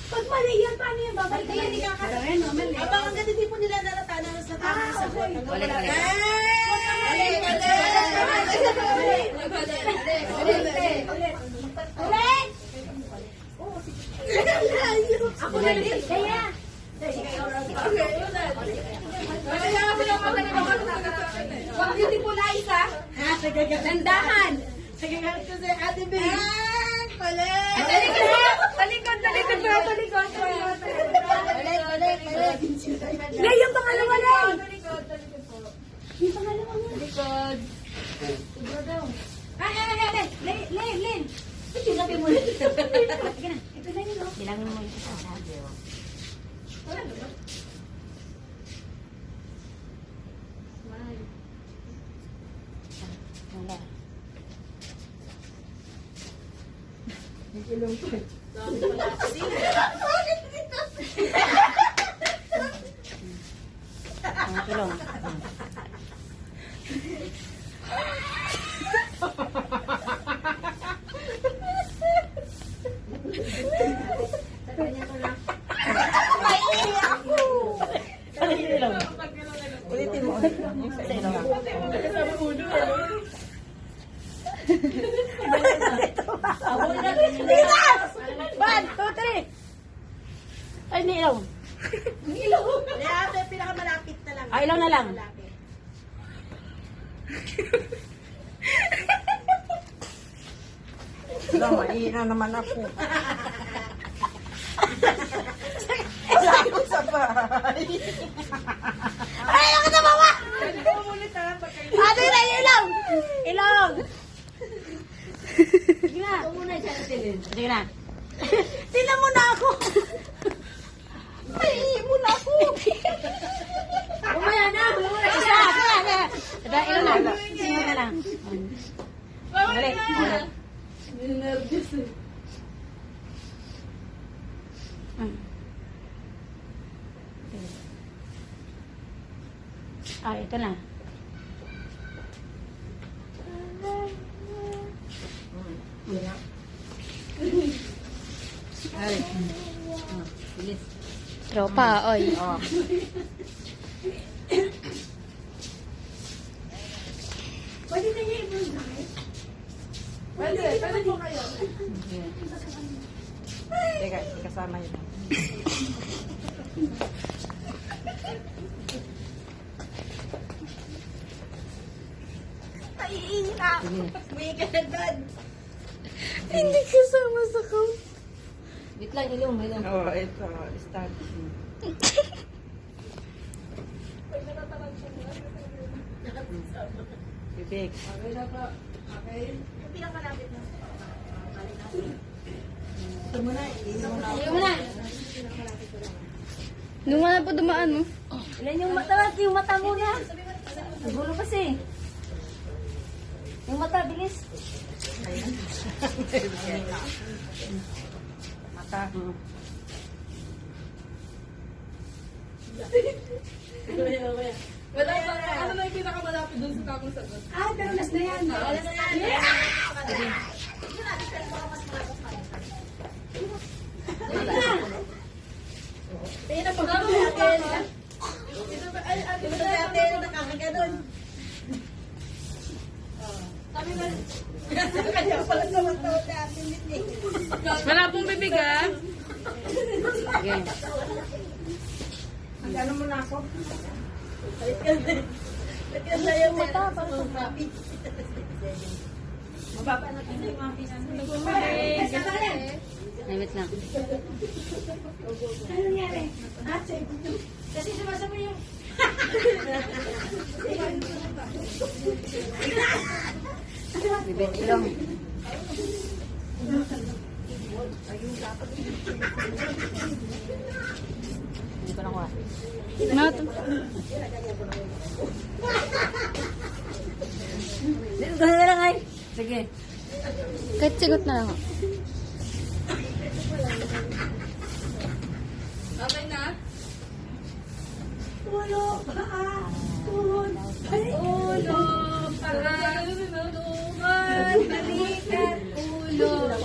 Pag mali yan, paano yan? Babalik ka yan, hindi kakalain. Abang hanggang hindi po nila naratanan sa tamang sagot. Ulit. Ako na rin. Kaya. Wag beautiful eyes, ha? Dandahan. Nagagalit ko si Ate B. Pali! Talikod. Lay, yung pangalawa, Lay. Yung pangalawa mo. Talikod. Lay. Ito, sabi mo. Sige na. Ito na yun, bilangin mo yung isa. Wala. Ang kilong. Ulitin mo. Sa ilong. One, two, three. Ay, ni ilong. Ate, pinakamalapit na lang. Ah, ilaw na lang. Malapit. Mahina naman ako. Sakot sa bahay. Ay, ako na mama! Ate, na ilong! Ilong! Sige na. Sige na. Tingnan mo na ako. Ay, mo na ako. Umaya na. Isa. Ito, ilong na. Sige na lang. Dali. Ah, ito na. Ay. Bilis. Tropa, oy. Oh. Pwede na niya i-vlog na kayo? Pwede po kayo. Teka, kasama yun. Naiihina. May ka na doon. Hindi kasama sa count. Wait lang, ilong. Oo, ito. Start. Bibig. Yung pinakamalapit na. Ito mo na. Ayaw mo na. Nung wala po dumaan mo. Ilan yung mata mo na. Nagulo kasi. Yung mata, bilis. Mata. Wala pa. Ano na yung pinakamalapit doon sa tamang sagot? Ah, pero last na yan. Alam na yan. Tingnan na pag natin. Ay, ate mo na ate. Nakakaganon. Sabi ba? Kanya pala sa mata ni ate Lini. Wala pong bibig, ah. Sige. Magkano mo na ako? Balik na yung mata. Mababa na kasi yung mga pisan. Ay, wait lang. Ano nangyari? Ate, kasi sumasama yung... Bibig, ilong. Hindi ko nakuha. Nato. Dito na lang ay. Sige. Kahit sigot na lang. Okay na? Tulo, paa, tuhod, Ulo, paa, tukan, balikan, ulo.